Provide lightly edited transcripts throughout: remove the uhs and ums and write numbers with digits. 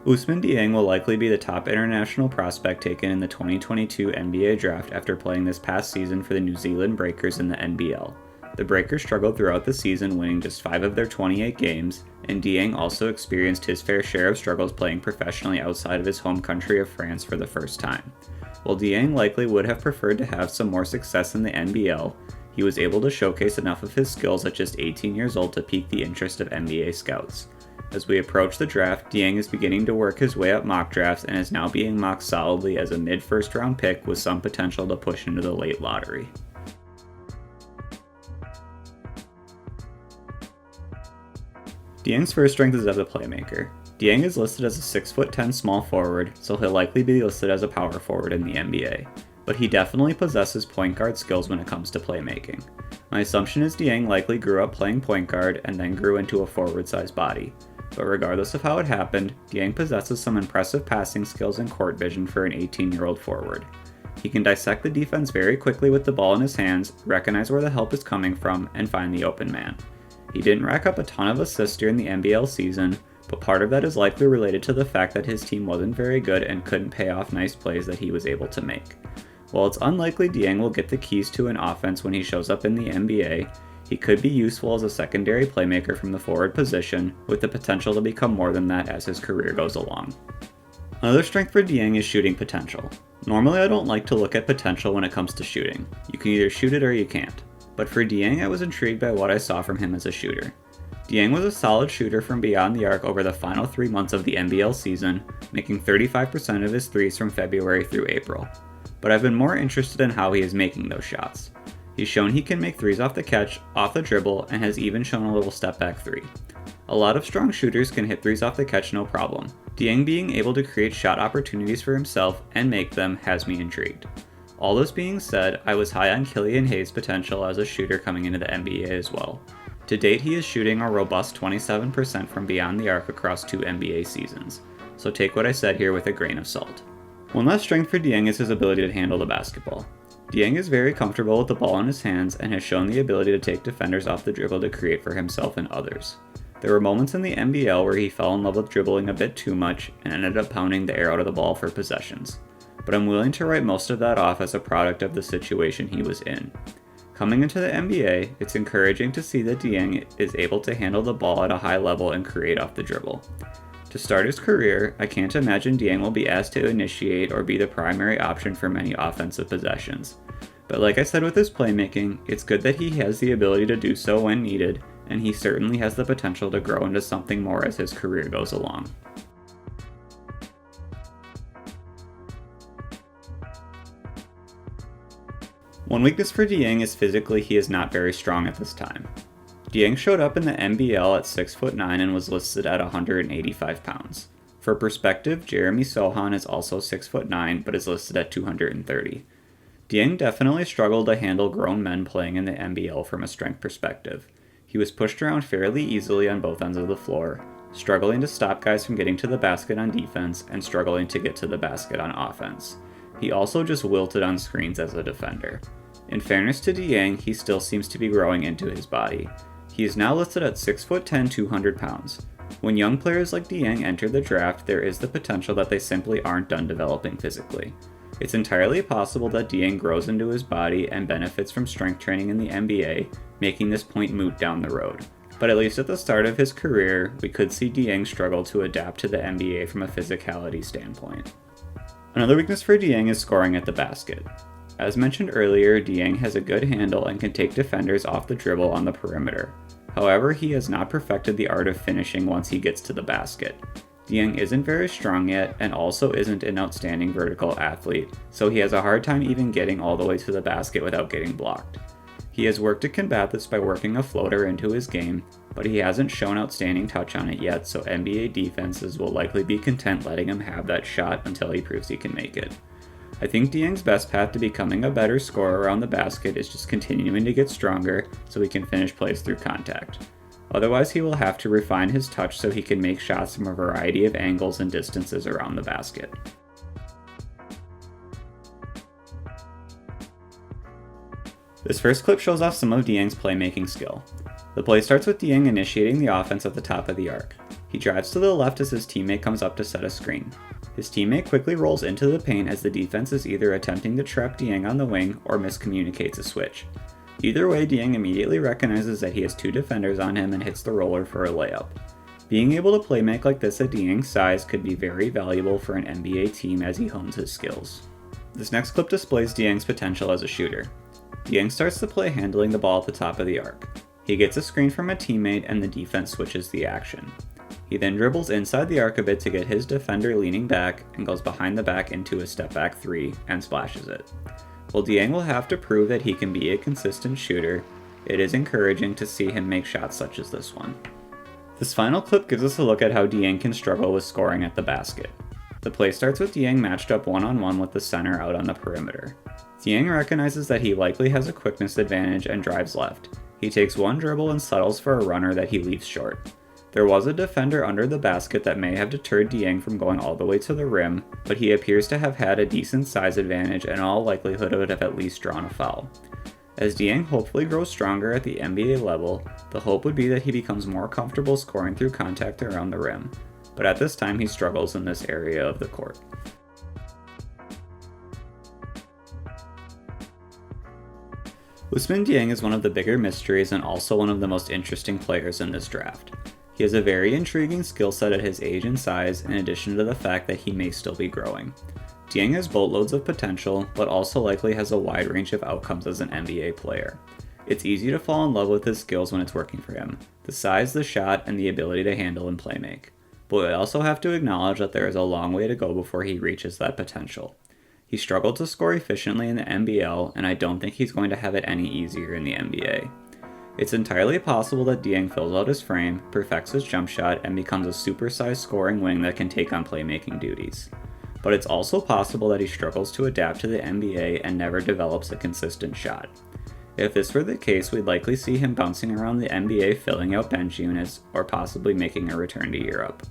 Ousmane Dieng will likely be the top international prospect taken in the 2022 NBA draft after playing this past season for the New Zealand Breakers in the NBL. The Breakers struggled throughout the season, winning just 5 of their 28 games, and Dieng also experienced his fair share of struggles playing professionally outside of his home country of France for the first time. While Dieng likely would have preferred to have some more success in the NBL, he was able to showcase enough of his skills at just 18 years old to pique the interest of NBA scouts. As we approach the draft, Dieng is beginning to work his way up mock drafts and is now being mocked solidly as a mid-first round pick with some potential to push into the late lottery. Dieng's first strength is as a playmaker. Dieng is listed as a 6'10" small forward, so he'll likely be listed as a power forward in the NBA. But he definitely possesses point guard skills when it comes to playmaking. My assumption is Dieng likely grew up playing point guard and then grew into a forward-sized body. But regardless of how it happened, Dieng possesses some impressive passing skills and court vision for an 18-year-old forward. He can dissect the defense very quickly with the ball in his hands, recognize where the help is coming from, and find the open man. He didn't rack up a ton of assists during the NBL season, but part of that is likely related to the fact that his team wasn't very good and couldn't pay off nice plays that he was able to make. While it's unlikely Dieng will get the keys to an offense when he shows up in the NBA, he could be useful as a secondary playmaker from the forward position, with the potential to become more than that as his career goes along. Another strength for Dieng is shooting potential. Normally I don't like to look at potential when it comes to shooting. You can either shoot it or you can't. But for Dieng, I was intrigued by what I saw from him as a shooter. Dieng was a solid shooter from beyond the arc over the final 3 months of the NBL season, making 35% of his threes from February through April. But I've been more interested in how he is making those shots. He's shown he can make threes off the catch, off the dribble, and has even shown a little step back three. A lot of strong shooters can hit threes off the catch no problem. Dieng being able to create shot opportunities for himself and make them has me intrigued. All this being said, I was high on Killian Hayes' potential as a shooter coming into the NBA as well. To date, he is shooting a robust 27% from beyond the arc across 2 NBA seasons, so take what I said here with a grain of salt. One last strength for Dieng is his ability to handle the basketball. Dieng is very comfortable with the ball in his hands and has shown the ability to take defenders off the dribble to create for himself and others. There were moments in the NBL where he fell in love with dribbling a bit too much and ended up pounding the air out of the ball for possessions. But I'm willing to write most of that off as a product of the situation he was in. Coming into the NBA, it's encouraging to see that Dieng is able to handle the ball at a high level and create off the dribble. To start his career, I can't imagine Dieng will be asked to initiate or be the primary option for many offensive possessions. But like I said with his playmaking, it's good that he has the ability to do so when needed, and he certainly has the potential to grow into something more as his career goes along. One weakness for Dieng is physically he is not very strong at this time. Dieng showed up in the NBL at 6'9" and was listed at 185 pounds. For perspective, Jeremy Sohan is also 6'9" but is listed at 230. Dieng definitely struggled to handle grown men playing in the NBL from a strength perspective. He was pushed around fairly easily on both ends of the floor, struggling to stop guys from getting to the basket on defense and struggling to get to the basket on offense. He also just wilted on screens as a defender. In fairness to Dieng, he still seems to be growing into his body. He is now listed at 6'10", 200 pounds. When young players like Dieng enter the draft, there is the potential that they simply aren't done developing physically. It's entirely possible that Dieng grows into his body and benefits from strength training in the NBA, making this point moot down the road. But at least at the start of his career, we could see Dieng struggle to adapt to the NBA from a physicality standpoint. Another weakness for Dieng is scoring at the basket. As mentioned earlier, Dieng has a good handle and can take defenders off the dribble on the perimeter. However, he has not perfected the art of finishing once he gets to the basket. Dieng isn't very strong yet and also isn't an outstanding vertical athlete, so he has a hard time even getting all the way to the basket without getting blocked. He has worked to combat this by working a floater into his game, but he hasn't shown outstanding touch on it yet, so NBA defenses will likely be content letting him have that shot until he proves he can make it. I think Dieng's best path to becoming a better scorer around the basket is just continuing to get stronger so he can finish plays through contact. Otherwise, he will have to refine his touch so he can make shots from a variety of angles and distances around the basket. This first clip shows off some of Dieng's playmaking skill. The play starts with Dieng initiating the offense at the top of the arc. He drives to the left as his teammate comes up to set a screen. His teammate quickly rolls into the paint as the defense is either attempting to trap Dieng on the wing or miscommunicates a switch. Either way, Dieng immediately recognizes that he has two defenders on him and hits the roller for a layup. Being able to playmake like this at Dieng's size could be very valuable for an NBA team as he hones his skills. This next clip displays Dieng's potential as a shooter. Dieng starts the play handling the ball at the top of the arc. He gets a screen from a teammate and the defense switches the action. He then dribbles inside the arc a bit to get his defender leaning back and goes behind the back into a step back three and splashes it. While Dieng will have to prove that he can be a consistent shooter, it is encouraging to see him make shots such as this one. This final clip gives us a look at how Dieng can struggle with scoring at the basket. The play starts with Dieng matched up one-on-one with the center out on the perimeter. Dieng recognizes that he likely has a quickness advantage and drives left. He takes one dribble and settles for a runner that he leaves short. There was a defender under the basket that may have deterred Dieng from going all the way to the rim, but he appears to have had a decent size advantage and in all likelihood would have at least drawn a foul. As Dieng hopefully grows stronger at the NBA level, the hope would be that he becomes more comfortable scoring through contact around the rim, but at this time he struggles in this area of the court. Ousmane Dieng is one of the bigger mysteries and also one of the most interesting players in this draft. He has a very intriguing skill set at his age and size, in addition to the fact that he may still be growing. Dieng has boatloads of potential, but also likely has a wide range of outcomes as an NBA player. It's easy to fall in love with his skills when it's working for him, the size, the shot, and the ability to handle and playmake. But we also have to acknowledge that there is a long way to go before he reaches that potential. He struggled to score efficiently in the NBL, and I don't think he's going to have it any easier in the NBA. It's entirely possible that Dieng fills out his frame, perfects his jump shot, and becomes a supersized scoring wing that can take on playmaking duties. But it's also possible that he struggles to adapt to the NBA and never develops a consistent shot. If this were the case, we'd likely see him bouncing around the NBA filling out bench units, or possibly making a return to Europe.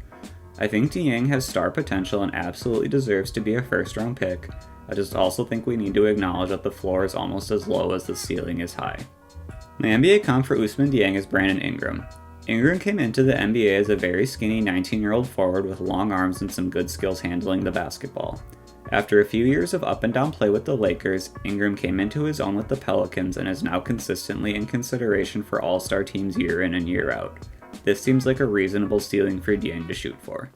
I think Dieng has star potential and absolutely deserves to be a first-round pick. I just also think we need to acknowledge that the floor is almost as low as the ceiling is high. My NBA comp for Ousmane Dieng is Brandon Ingram. Ingram came into the NBA as a very skinny 19-year-old forward with long arms and some good skills handling the basketball. After a few years of up and down play with the Lakers, Ingram came into his own with the Pelicans and is now consistently in consideration for all-star teams year in and year out. This seems like a reasonable ceiling for Dieng to shoot for.